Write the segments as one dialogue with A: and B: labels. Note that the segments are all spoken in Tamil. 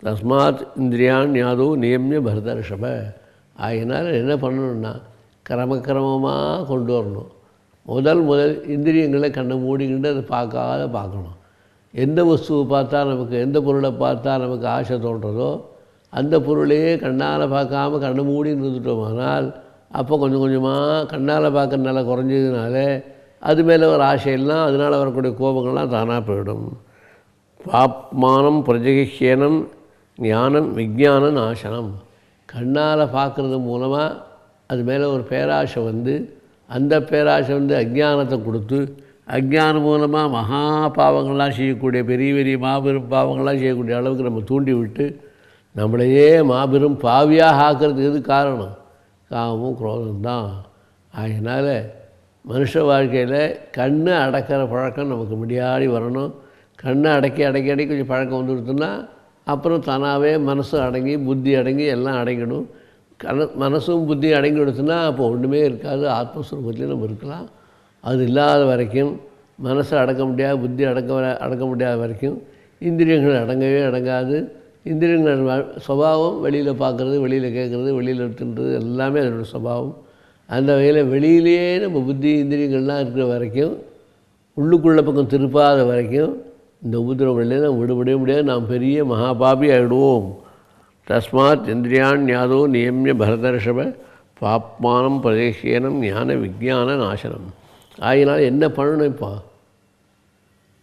A: தஸ்மாத் இந்திரியான் யாதோ நியமிய பரதர்ஷப. ஆகினால் என்ன பண்ணணும்னா கிரமக்கிரமமாக கொண்டு வரணும். முதல் இந்திரியங்களை கண்ணை மூடிக்கிட்டு அதை பார்க்கணும். எந்த வஸ்துவை பார்த்தா நமக்கு, எந்த பொருளை பார்த்தா நமக்கு ஆசை தோன்றதோ அந்த பொருளையே கண்ணால் பார்க்காம கண்ணை மூடி இருந்துட்டோமானால் அப்போ கொஞ்சம் கொஞ்சமாக கண்ணால் பார்க்கறதுனால குறைஞ்சதுனால அது மேலே ஒரு ஆசையெல்லாம், அதனால் வரக்கூடிய கோபங்கள்லாம் தானாக போயிடும். பாப்மானம் பிரஜகிஷேனம் ஞானம் விஜான நாசனம். கண்ணால் பார்க்குறது மூலமாக அது மேலே ஒரு பேராசை வந்து, அந்த பேராசை வந்து அஜ்ஞானத்தை கொடுத்து, அஜ்ஞானம் மூலமாக மகா பாவங்கள்லாம் செய்யக்கூடிய, பெரிய பெரிய மாபெரும் பாவங்கள்லாம் செய்யக்கூடிய அளவுக்கு நம்ம தூண்டி விட்டு நம்மளையே மாபெரும் பாவியாக ஆக்கிறதுக்கு எது காரணம்? காமமும் குரோதம்தான். அதனால் மனுஷ வாழ்க்கையில் கண்ணை அடக்கிற பழக்கம் நமக்கு முன்னாடி வரணும். கண்ணை அடக்கி கொஞ்சம் பழக்கம் வந்துடுதுன்னா அப்புறம் தானாகவே மனசு அடங்கி புத்தி அடங்கி எல்லாம் அடங்கிடும். மனசும் புத்தி அடங்கி விடுச்சுன்னா அப்போ ஒன்றுமே இருக்காது. ஆத்மஸ்வரூபத்திலே நம்ம இருக்கலாம். அது இல்லாத வரைக்கும், மனசை அடக்க முடியாது, புத்தி அடக்க முடியாத வரைக்கும் இந்திரியங்கள் அடங்கவே அடங்காது. இந்திரியங்கள் சுபாவம் வெளியில் பார்க்குறது, வெளியில் கேட்குறது, வெளியில் தின்றது எல்லாமே அதனோட சுபாவம். அந்த வகையில் வெளியிலேயே நம்ம புத்தி இந்திரியங்கள்லாம் இருக்கிற வரைக்கும், உள்ளுக்குள்ள பக்கம் திருப்பாத வரைக்கும் இந்த உபதிரவங்களே நம்ம விடுபடவே முடியாது. நாம் பெரிய மகாபாபி ஆகிடுவோம். தஸ்மாத் இந்திரியான் யாதோ நியமிய பரதர்ஷப பாப்மானம் பிரதேசியனம் ஞான விஜான நாசனம். ஆகினால் என்ன பண்ணணும்? இப்போ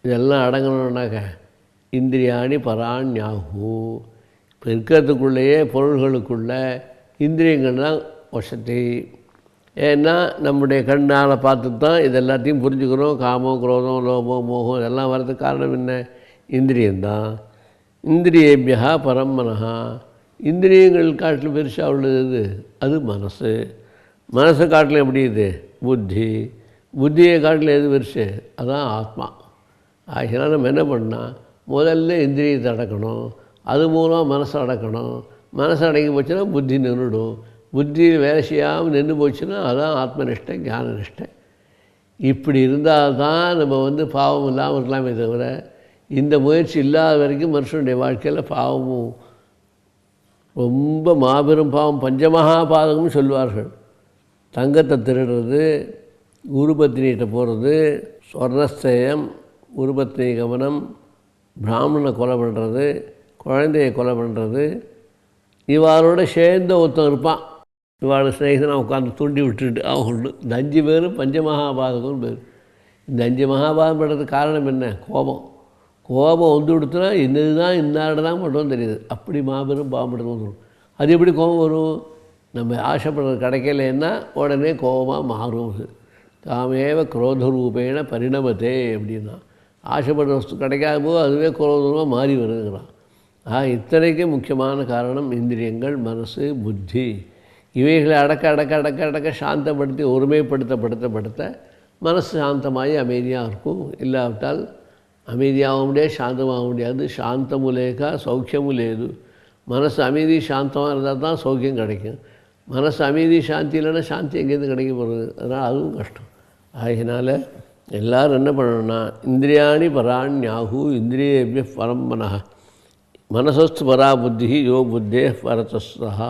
A: இதெல்லாம் அடங்கணுன்னாக்க இந்திரியாணி பராண்யாகு. இப்போ இருக்கிறதுக்குள்ளேயே பொருள்களுக்குள்ள இந்திரியங்கள் தான் வசதி. ஏன்னா நம்முடைய கண்ணால் பார்த்து தான் இது எல்லாத்தையும் புரிஞ்சுக்கிறோம். காமம், குரோதம், லோபம், மோகம் இதெல்லாம் வர்றதுக்கு காரணம் என்ன? இந்திரியந்தான். இந்திரியேபியா பரம் மனஹா. இந்திரியங்கள் காட்டில் பெருசாக உள்ளது அது மனசு. மனசை காட்டில் எப்படி இது? புத்தி. புத்தியை காட்டில் எது பெருசு? அதுதான் ஆத்மா. ஆகினால் நம்ம என்ன பண்ணால் முதல்ல இந்திரியத்தை அடக்கணும், அது மூலமாக மனசை அடக்கணும். மனசை அடங்கி போச்சுன்னா புத்தி நின்றுடும். புத்தியில் வேலை செய்யாமல் நின்று போச்சுன்னா அதுதான் ஆத்மநிஷ்டை, ஞான நிஷ்டை. இப்படி இருந்தால் தான் நம்ம பாவம் இல்லாமல் இருக்கலாமே தவிர, இந்த முயற்சி இல்லாத வரைக்கும் மனுஷனுடைய வாழ்க்கையில் பாவமும் ரொம்ப மாபெரும் பாவம். பஞ்சமகா பாதகம்னு சொல்லுவார்கள். தங்கத்தை திருடுறது, குருபத்தினிகிட்ட போகிறது, சொர்ணஸ்தேயம், குருபத்தினி கவனம், பிராமணனை கொலை பண்ணுறது, குழந்தையை கொலை பண்ணுறது. இவாளோட சேர்ந்த ஒருத்தன் இருப்பான், இவாளோட ஸ்நேகிதனை உட்காந்து தூண்டி விட்டுட்டு அவன். இந்த 5 பேரும் பஞ்சமகாபாதகம் பேர். இந்த 5 மகாபாதம் பண்ணுறதுக்கு காரணம் என்ன? கோபம். கோபம் வந்து கொடுத்தனா இன்னது தான் இன்னாட தான் பண்ணுறோம் தெரியுது. அப்படி மாபெரும் பாவம் பண்ணுறது. அது எப்படி கோபம் வரும்? நம்ம ஆசைப்படுறது கிடைக்கலன்னா உடனே கோபமாக மாறும். காமேவ குரோதரூபேண பரிணமத்தே அப்படின்னா, ஆசைப்படுற வஸ்து கிடைக்காத போது அதுவே குரோதமாக மாறி வருதுங்கிறான். இத்தனைக்கும் முக்கியமான காரணம் இந்திரியங்கள், மனசு, புத்தி. இவைகளை அடக்க சாந்தப்படுத்தி ஒருமைப்படுத்த மனசு சாந்தமாகி அமைதியாக இருக்கும். இல்லாவிட்டால் அமைதியாக முடியாது, சாந்தமாக முடியாது. சாந்தமு லேக சௌக்கியமு லேது. மனசு அமைதி சாந்தமாக இருந்தால் தான் சௌக்கியம் கிடைக்கும். மனசு அமைதி சாந்தி இல்லைன்னா சாந்தி எங்கேருந்து கிடைக்க போகிறது? அதனால் அதுவும் கஷ்டம். ஆகினால எல்லோரும் என்ன பண்ணணும்னா இந்திரியாணி பராண்யாகு இந்திரியேபிய பரம் மனஹ மனசஸ்து பரா புத்தி யோ புத்தே பரதஸ்தா.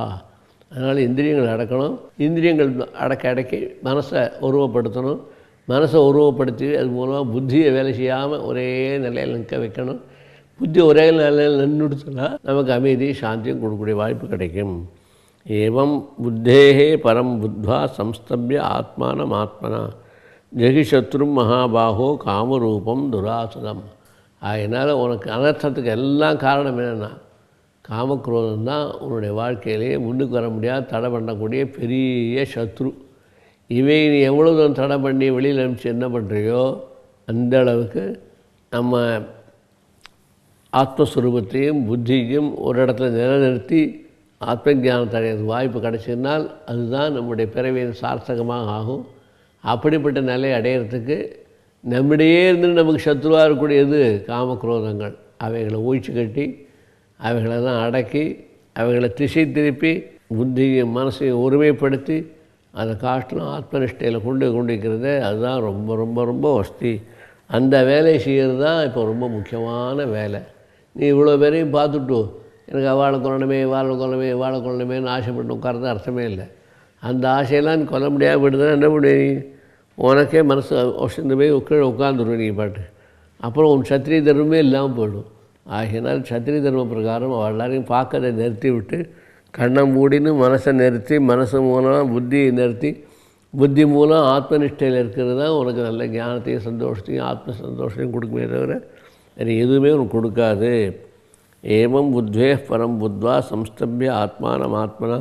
A: அதனால் இந்திரியங்களை அடக்கணும். இந்திரியங்கள் அடக்கி மனசை உருவப்படுத்தணும். மனசை உருவப்படுத்தி அது மூலமாக புத்தியை வேலை செய்யாமல் ஒரே நிலையில் நிற்க வைக்கணும். புத்தி ஒரே நிலையில் நின்றுடுச்சுன்னா நமக்கு அமைதி சாந்தியும் கொடுக்கக்கூடிய வாய்ப்பு கிடைக்கும். ஏவம் புத்தேஹே பரம் புத்வா சம்ஸ்தபிய ஆத்மானம் ஆத்மனா ஜெகிசத்ரும் மகாபாகோ காமரூபம் துராசுதம். அதனால் உனக்கு அனர்த்தத்துக்கு எல்லாம் காரணம் என்னென்னா காமக்ரோதம் தான் உன்னுடைய வாழ்க்கையிலேயே முன்னுக்கு வர முடியாது தடை பண்ணக்கூடிய பெரிய சத்ரு. இவை நீ எவ்வளோ தூரம் தடை பண்ணி வெளியில் அனுப்பிச்சு என்ன பண்ணுறியோ அந்த அளவுக்கு நம்ம ஆத்மஸ்வரூபத்தையும் புத்தியையும் ஒரு இடத்துல நிலைநிறுத்தி ஆத்ம ஞானத்தை அடையிறது வாய்ப்பு கிடைச்சதுனால் அதுதான் நம்முடைய பிறவியின் சார்த்தகமாக ஆகும். அப்படிப்பட்ட நிலையை அடையிறதுக்கு நம்மிடையே இருந்து நமக்கு சத்ருவாக இருக்கக்கூடியது காமக்ரோதங்கள். அவைகளை ஊழ்ச்சி கட்டி அவைகளெல்லாம் அடக்கி அவைகளை திசை திருப்பி புத்தியும் மனசையும் ஒருமைப்படுத்தி அதை காட்டிலும் ஆத்மனிஷ்டையில் கொண்டு வைக்கிறது அதுதான் ரொம்ப ரொம்ப ரொம்ப வசதி. அந்த வேலையை செய்கிறது தான் இப்போ ரொம்ப முக்கியமான வேலை. நீ இவ்வளோ பேரையும் பார்த்துட்டு எனக்கு வாழை கொள்ளணுமேன்னு ஆசைப்பட்டு உட்கார்றது அர்த்தமே இல்லை. அந்த ஆசையெல்லாம் நீ கொல்ல முடியாது போயிட்டுதான் என்ன பண்ணுவ நீ? உனக்கே மனசு ஒசந்து போய் கீழே உட்காந்துருவேன் நீ பாட்டு. அப்புறம் உன் சத்திரிய தர்மமே இல்லாமல் போயிடும். ஆகையினால் சத்திரிய தர்ம பிரகாரம் எல்லாரையும் பார்க்கறதை நிறுத்தி விட்டு கண்ணை மூடின்னு மனசை நிறுத்தி, மனசு மூலம் புத்தியை நிறுத்தி, புத்தி மூலம் ஆத்மனிஷ்டையில் இருக்கிறது தான் உனக்கு நல்ல ஞானத்தையும் சந்தோஷத்தையும் ஆத்ம சந்தோஷத்தையும் கொடுக்குமே தவிர வேறு எதுவுமே உனக்கு கொடுக்காது. ஏவம் புத்வே பரம் புத்வா சம்ஸ்தபிய ஆத்மானம் ஆத்மனா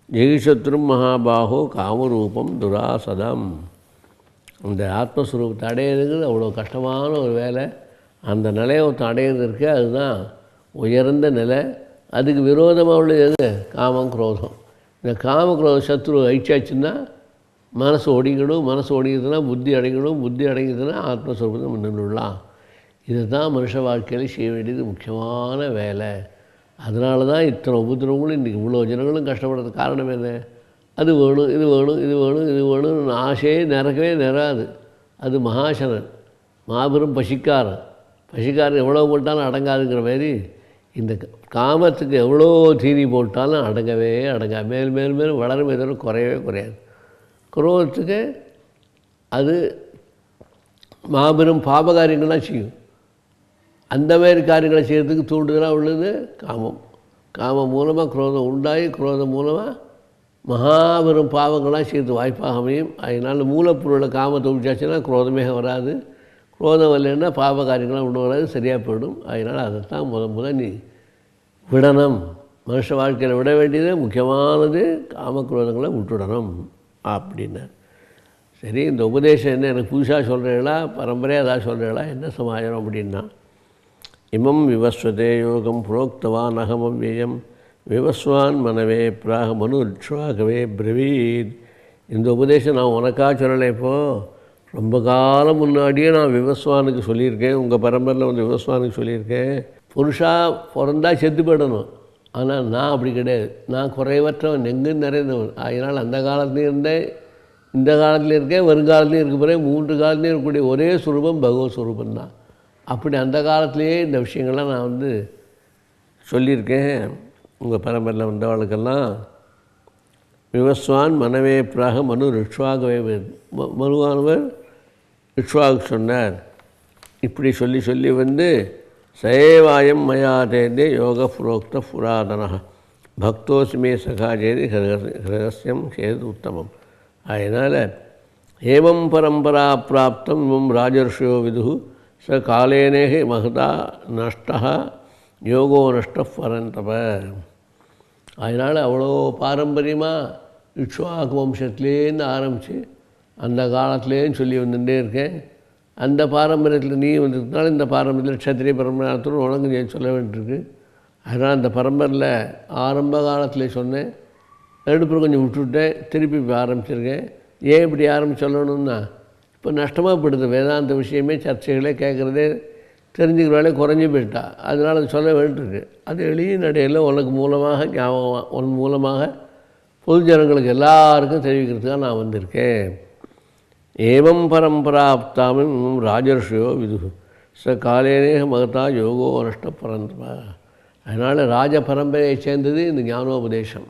A: ஜெகிஷத்ரும் மகாபாகோ காமரூபம் துராசதம். அந்த ஆத்மஸ்வரூபத்தை அடையிறதுங்கிறது அவ்வளோ கஷ்டமான ஒரு வேலை. அந்த நிலையை ஒருத்தன் அடையிறது இருக்கு, அதுதான் உயர்ந்த நிலை. அதுக்கு விரோதமாக உள்ளது எது? காமம் குரோதம். இந்த காமக்ரோத சத்ரு அழிச்சாச்சுன்னா மனசு ஒடிக்கணும், மனசு ஒடிக்கிறதுனா புத்தி அடைக்கணும், புத்தி அடைக்கிறதுனா ஆத்மஸ்வரூபத்தை முன்னிடலாம். இதுதான் மனுஷ வாழ்க்கையில் செய்ய வேண்டியது முக்கியமான வேலை. அதனால தான் இத்தனை உபதிரவங்களும் இன்றைக்கி இவ்வளோ ஜனங்களும் கஷ்டப்படுறதுக்கு காரணம் என்ன? அது வேணும், இது வேணும், இது வேணும், இது வேணும்னு ஆசையே நிறக்கவே நிறாது. அது மகாசனன், மாபெரும் பசிக்காரன். பசிக்காரன் எவ்வளோ போட்டாலும் அடங்காதுங்கிற மாதிரி இந்த காமத்துக்கு எவ்வளோ தீனி போட்டாலும் அடங்கவே அடங்காது. மேல் மேல் மேல் வளருமே தவிர குறையவே குறையாது. குரோதத்துக்கு அது மாபெரும் பாபகாரியங்கள்லாம் செய்யும். அந்த மாதிரி காரியங்களை செய்கிறதுக்கு தூண்டுதலாக உள்ளது காமம். காமம் மூலமாக குரோதம் உண்டாகி, குரோதம் மூலமாக மகாபெரும் பாவங்களாக செய்கிறது வாய்ப்பாக அமையும். அதனால் மூலப்பொருளை காமத்தை உடிச்சாச்சுன்னா குரோதமே வராது. குரோதம் வரலைன்னா பாவ காரியங்களாம் ஒன்றும் வராது, சரியாக போயிடும். அதனால் அதைத்தான் முதல் நீ விடணும். மனுஷ வாழ்க்கையில் விட வேண்டியது முக்கியமானது காமக்ரோதங்களை விட்டுடணும் அப்படின்னார். சரி, இந்த உபதேசம் என்ன எனக்கு புதுசாக சொல்கிறீங்களா, பரம்பரையாக அதான் சொல்கிறீங்களா, என்ன சமாச்சாரம் அப்படின்னா, இமம் விவஸ்வதே யோகம் புரோக்தவான் அகமம் வியம் விவஸ்வான் மனவே பிராக மனுஷ்வாகவே பிரவீத். இந்த உபதேசம் நான் உனக்காக சொல்லலை. இப்போது ரொம்ப காலம் முன்னாடியே நான் விவஸ்வானுக்கு சொல்லியிருக்கேன். உங்கள் பரம்பரையில் வந்து விவஸ்வானுக்கு சொல்லியிருக்கேன். புருஷா பிறந்தா செத்து போயிடணும். ஆனால் நான் அப்படி கிடையாது. நான் குறைவற்றவன், எங்கும் நிறைந்தவன். அதனால் அந்த காலத்துலேயும் இருந்தேன், இந்த காலத்துலேயும் இருக்கேன், வருங்காலத்துலேயும் இருக்க போகிறேன். 3 காலத்துலேயும் இருக்கக்கூடிய ஒரே சுரூபம் பகவத் சுரூபம் தான். அப்படி அந்த காலத்துலேயே இந்த விஷயங்கள்லாம் நான் வந்து சொல்லியிருக்கேன். உங்கள் பரம்பரையில் வந்தவர்களுக்கெல்லாம் விவஸ்வான் மனவே பிராக மனு ரிக்ஷ்வாகவே, மனுவானவர் ரிக்ஷ்வாவுக்கு சொன்னார். இப்படி சொல்லி சொல்லி வந்து சயேவாயம் மயா தேதே யோக புரோக்த புராதன பக்தோஸ்மே சகா சேதி ரகசியம் சேது உத்தமம். அதனால் ஏவம் பரம்பரா பிராப்தம் இவம் ராஜர்ஷியோ விது ச காலேனேகி மகதா நஷ்டா யோகோ நஷ்ட பரந்தப. அதனால் அவ்வளோ பாரம்பரியமாக இக்ஷ்வாகு வம்சத்துலேருந்து ஆரம்பித்து அந்த காலத்துலேன்னு சொல்லி வந்துட்டே இருக்கேன். அந்த பாரம்பரியத்தில் நீ வந்ததுனால இந்த பாரம்பரியத்தில் க்ஷத்திரிய பரம்பராத்தரும் உனக்கு நீ சொல்ல வேண்டியிருக்கு. அதனால் அந்த பரம்பரையில் ஆரம்ப காலத்தில் சொன்னேன், நடுப்புறம் கொஞ்சம் விட்டுவிட்டேன், திருப்பி இப்போ ஆரம்பிச்சிருக்கேன். ஏன் இப்படி சொல்லணும்னா, இப்போ நஷ்டமாக போயிடுது. வேதாந்த விஷயமே சர்ச்சைகளே கேட்குறதே தெரிஞ்சுக்கிற வேலையை குறைஞ்சி போயிட்டா. அதனால் அது சொல்ல வேண்டியிருக்கு. அது எளிய நடையில் உனக்கு மூலமாக ஞாபகம், உன் மூலமாக பொது ஜனங்களுக்கு எல்லாருக்கும் தெரிவிக்கிறதுக்காக நான் வந்திருக்கேன். ஏவம் பரம்பராப்தாமின் ராஜர்ஷியோ விது ச காலேனேக மகதா யோகோ நஷ்ட பரந்தபா. அதனால் ராஜ பரம்பரையை சேர்ந்தது இந்த ஞானோபதேசம்.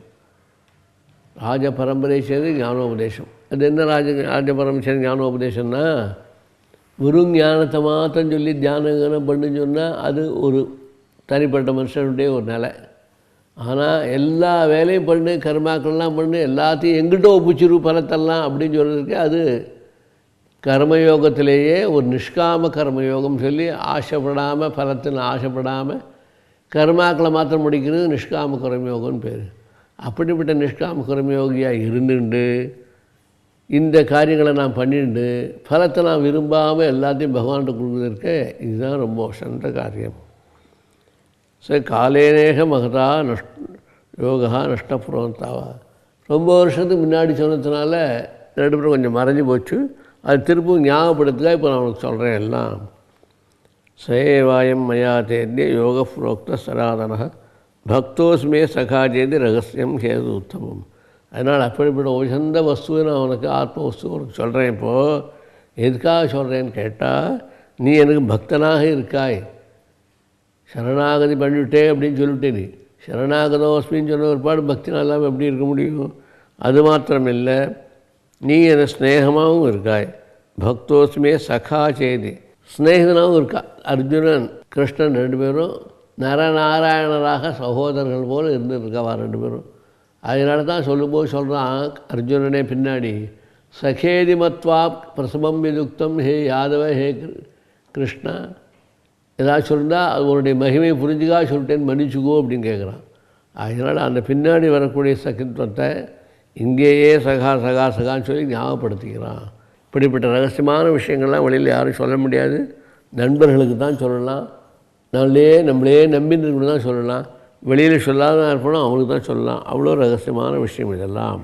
A: ராஜ பரம்பரையை சேர்ந்து ஞானோபதேசம். அது என்ன ராஜ பரம்பரை சேர்ந்த ஞானோபதேசம்னா, வெறும் ஞானத்தை மாத்திரம் சொல்லி தியானம் பண்ணுன்னு சொன்னால் அது ஒரு தனிப்பட்ட மனுஷனுடைய ஒரு நிலை. ஆனால் எல்லா வேலையும் பண்ணு, கர்மாக்கள்லாம் பண்ணு, எல்லாத்தையும் எங்கிட்ட ஒப்பிச்சிரு பலத்தெல்லாம் அப்படின்னு சொல்கிறதுக்கு அது கர்மயோகத்திலேயே ஒரு நிஷ்காம கர்மயோகம் சொல்லி ஆசைப்படாமல், பலத்தின் ஆசைப்படாமல் கர்மாக்களை மாத்திரம் முடிக்கிறது நிஷ்காம கர்மயோகம்னு பேர். அப்படிப்பட்ட நிஷ்காம கர்மயோகியாக இருந்துண்டு இந்த காரியங்களை நான் பண்ணிட்டு பலத்தை நான் விரும்பாமல் எல்லாத்தையும் பகவான்கிட்ட கொடுக்குறதுக்கு இதுதான் ரொம்ப வசந்த காரியம். சரி, காலேனேக மகதா யோகா நஷ்டப்புறத்தாவா. ரொம்ப வருஷத்துக்கு முன்னாடி சொன்னதுனால நடுப்புறம் கொஞ்சம் மறைஞ்சி போச்சு. அது திருப்பும் ஞாபகப்படுத்துக்காக இப்போ நான் உனக்கு சொல்கிறேன் எல்லாம். சயேவாயம் மயா தேத்திய யோக புரோக்த சராதன பக்தோஸ்மே சகாஜேதி ரகசியம் ஹேது உத்தமம். அதனால் அப்படிப்பட்ட உயர்ந்த வஸ்துவை நான் உனக்கு ஆத்ம வஸ்து உனக்கு சொல்கிறேன். இப்போது எதுக்காக சொல்கிறேன்னு கேட்டால், நீ எனக்கு பக்தனாக இருக்காய், சரணாகதி பண்ணிவிட்டே அப்படின்னு சொல்லிவிட்டே நீ சரணாகதோஸ்மின்னு சொன்ன ஒருபாடு பக்தினால் இல்லாமல் எப்படி இருக்க முடியும்? அது மாத்திரமில்லை, நீ என ஸ்னேகமாகவும் இருக்காய். பக்தோஸ்மே சகா செய்தி, ஸ்னேகிதனாகவும் இருக்கா. அர்ஜுனன் கிருஷ்ணன் ரெண்டு பேரும் நரநாராயணராக சகோதரர்கள் போல் இருந்துருக்காவா ரெண்டு பேரும். அதனால தான் சொல்லும்போது சொல்கிறான் அர்ஜுனனே பின்னாடி, சகேதி மத்வா பிரசவம் விதுக்தம் ஹே யாதவ ஹே கிருஷ்ணா, ஏதாச்சும் சொல்லியிருந்தால் அது உன்னுடைய மகிமையை புரிஞ்சுக்கா சொல்லிட்டேன்னு மன்னிச்சுக்கோ அப்படின்னு கேட்குறான். அதனால் அந்த பின்னாடி வரக்கூடிய சகித்துவத்தை இங்கேயே சகா சகா சகான்னு சொல்லி ஞாபகப்படுத்திக்கிறான். இப்படிப்பட்ட ரகசியமான விஷயங்கள்லாம் வெளியில் யாரும் சொல்ல முடியாது. நண்பர்களுக்கு தான் சொல்லலாம், நம்மளே நம்பின்னு தான் சொல்லலாம். வெளியில் சொல்லாத இருப்போம் அவனுக்கு தான் சொல்லலாம். அவ்வளோ ரகசியமான விஷயம் இதெல்லாம்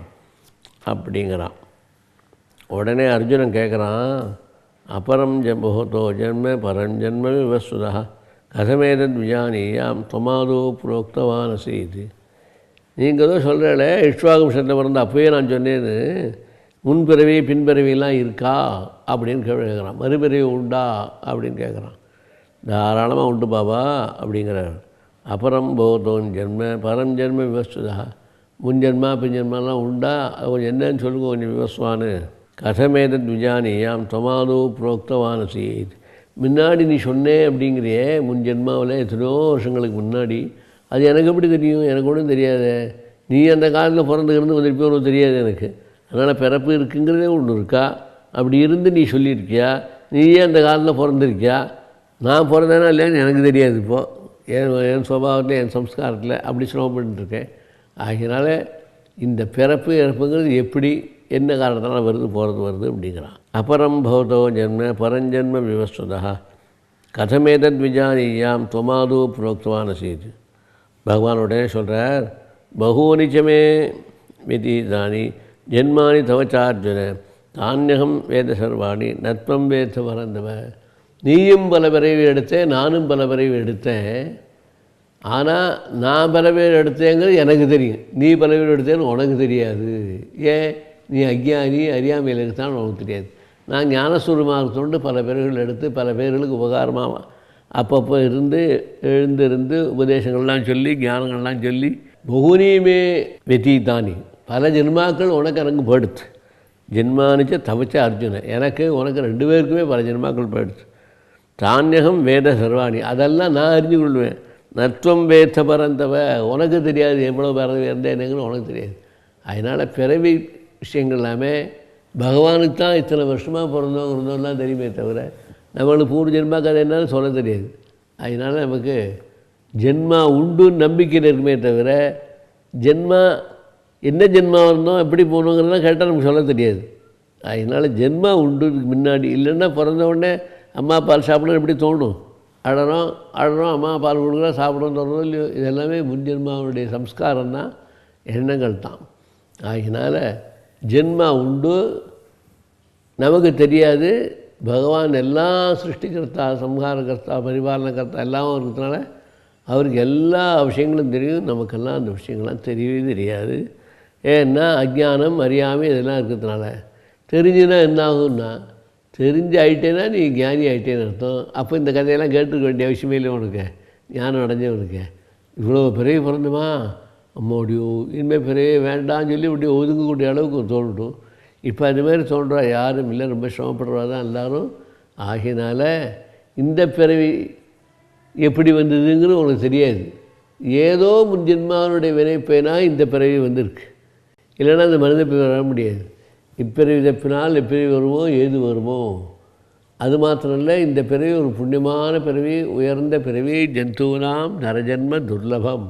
A: அப்படிங்கிறான். உடனே அர்ஜுனன் கேட்குறான், அபரம் ஜம்பகோதோ ஜென்ம பரஞ்சென்ம விவஸ்துதா கதமேதத் விஜானியாம் தொமாதோ புரோக்தவானசி. இது நீங்கள் ஏதோ சொல்கிறே இஷ்வாகம் சண்டை பிறந்த அப்போயே நான் சொன்னேன்னு, முன்பிறவி பின்பிறவிலாம் இருக்கா அப்படின்னு கேட்குறான். மறுபிறவி உண்டா அப்படின்னு கேட்குறான். தாராளமாக உண்டு பாபா அப்படிங்கிறார். அபரம் போதோன் ஜென்ம பரஞ்சென்ம விவஸ்துதா, முன்ஜென்மா பின்ஜென்மாலாம் உண்டா? அது கொஞ்சம் என்னன்னு சொல்லுங்க கொஞ்சம் விவஸ்வான்னு. கதமேதத் விஜானியாம் தொமாதோ புரோக்தவானசி. முன்னாடி நீ சொன்னேன் அப்படிங்கிறியே முன்ஜென்மாவில் எத்தனையோ வருஷங்களுக்கு முன்னாடி, அது எனக்கு எப்படி தெரியும்? எனக்கு ஒன்றும் தெரியாது. நீ அந்த காலத்தில் பிறந்துக்கிறது வந்துருப்பே ஒன்றும் தெரியாது எனக்கு. அதனால் பிறப்பு இருக்குங்கிறதே ஒன்று இருக்கா? அப்படி இருந்து நீ சொல்லியிருக்கியா? நீயே அந்த காலத்தில் பிறந்திருக்கியா? நான் பிறந்தேன்னா இல்லைன்னு எனக்கு தெரியாது. இப்போது என் சுபாவத்தில் என் சம்ஸ்காரத்தில் அப்படி சிரமப்பட்டுருக்கேன். ஆகையினால இந்த பிறப்பு இறப்புங்கிறது எப்படி என்ன காரணத்தினால வருது அப்படிங்கிறான். அபரம் பவதோ ஜென்ம பரஞ்சென்ம விவஸ்துதா கதமேதத் விஜானியாம் தொமாதோ புரோக்தவானசி. பகவான் உடனே சொல்கிறார், பகூனிச்சமே விதிதானி ஜென்மானி தவச்சார்ஜுன தானியகம் வேத சர்வாணி நத்வம் வேத பரந்தவ. நீயும் பல பிறவி எடுத்தேன், நானும் பல பிறவி எடுத்தேன். ஆனால் நான் பல பேர் எடுத்தேங்கிறது எனக்கு தெரியும், நீ பல பேர் எடுத்தேன்னு உனக்கு தெரியாது. ஏன்? நீ அக்ஞானி, அறியாமையில் இருக்குதான் உனக்கு தெரியாது. நான் ஞானஸ்வரூபமாக பல பேர்கள் எடுத்து பல பேர்களுக்கு உபகாரமாக அப்பப்போ எழுந்திருந்து உபதேசங்கள்லாம் சொல்லி ஞானங்கள்லாம் சொல்லி பகுனியுமே வெத்தித்தானி பல ஜென்மாக்கள் உனக்கு எனக்கு போயிடுத்து. ஜென்மானிச்ச தவச்ச அர்ஜுன, எனக்கு உனக்கு ரெண்டு பேருக்குமே பல ஜென்மாக்கள் போயிடுச்சு. தானியகம் வேத சர்வாணி, அதெல்லாம் நான் அறிஞ்சு கொள்வேன். நத்வம் வேத பரந்தவ, உனக்கு தெரியாது எவ்வளோ பிறவி இருந்தேனுங்கன்னு உனக்கு தெரியாது. அதனால் பிறவி விஷயங்கள் எல்லாமே பகவானுக்கு தான் இத்தனை வருஷமாக இருந்தோம்லாம் தெரியுமே தவிர நம்மளுக்கு பூர்வ ஜென்மா கதை என்னன்னு சொல்ல தெரியாது. அதனால் நமக்கு ஜென்மா உண்டுன்னு நம்பிக்கையில் இருக்குமே தவிர ஜென்மா என்ன ஜென்மா இருந்தோம் எப்படி போகணுங்கிறதெல்லாம் கேட்டால் நமக்கு சொல்ல தெரியாது. அதனால் ஜென்மா உண்டு முன்னாடி. இல்லைன்னா பிறந்த உடனே அம்மா பால் சாப்பிடணும் எப்படி தோணும்? அழறோம் அம்மா பால் கொடுக்குறோம் சாப்பிடணும் தோணும் இல்லையோ? இதெல்லாமே முன்ஜென்மாவுடைய சம்ஸ்காரம் தான், எண்ணங்கள் தான். ஆகினால ஜென்மா உண்டு, நமக்கு தெரியாது. பகவான் எல்லாம் சிருஷ்டிகர்த்தா, சம்ஹாரகர்த்தா, பரிபாலனகர்த்தா எல்லாம் இருக்கிறதுனால அவருக்கு எல்லா விஷயங்களும் தெரியும். நமக்கெல்லாம் அந்த விஷயங்கள்லாம் தெரியவே தெரியாது. ஏன்னா அஜ்ஞானம் அறியாமை இதெல்லாம் இருக்கிறதுனால. தெரிஞ்சுன்னா என்ன ஆகும்னா, தெரிஞ்சு ஆகிட்டேன்னா நீ ஞானி ஆகிட்டேன்னு அர்த்தம். அப்போ இந்த கதையெல்லாம் கேட்டுருக்க வேண்டிய அவசியமே இல்லை உனக்கு. ஞானம் அடைஞ்சவனுக்கு இவ்வளோ பெரிய பிறந்தமா அம்மாடியோ இனிமேல் பெரிய வேண்டாம்னு சொல்லி இப்படி ஒதுங்கக்கூடிய அளவுக்கு தோணட்டும். இப்போ அதுமாதிரி தோன்றா யாரும் இல்லை, ரொம்ப சிரமப்படுறவா தான் எல்லோரும். ஆகினால இந்த பிறவி எப்படி வந்ததுங்கிறது உனக்கு தெரியாது. ஏதோ முன்ஜென்மாவனுடைய வினைப்பேனா இந்த பிறவி வந்திருக்கு. இல்லைன்னா அந்த மனித பிறவி வர முடியாது. இப்பிறவி தப்பினால் எப்பிறவி வருமோ ஏது வருமோ. அது மாத்திரம் இல்லை, இந்த பிறவி ஒரு புண்ணியமான பிறவி, உயர்ந்த பிறவி. ஜந்தூனாம் நரஜன்ம துர்லபம்.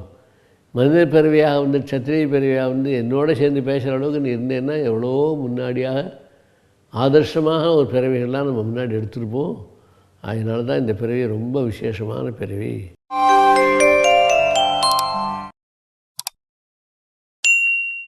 A: மனித பிறவியாக வந்து சத்திரிய பிறவியாக வந்து என்னோடு சேர்ந்து பேசுகிற அளவுக்கு நீ இருந்தேன்னா எவ்வளோ முன்னாடியாக ஆதர்ஷமாக ஒரு பிறவிகள்லாம் நம்ம முன்னாடி எடுத்துருப்போம். அதனால தான் இந்த பிறவி ரொம்ப விசேஷமான பிறவி.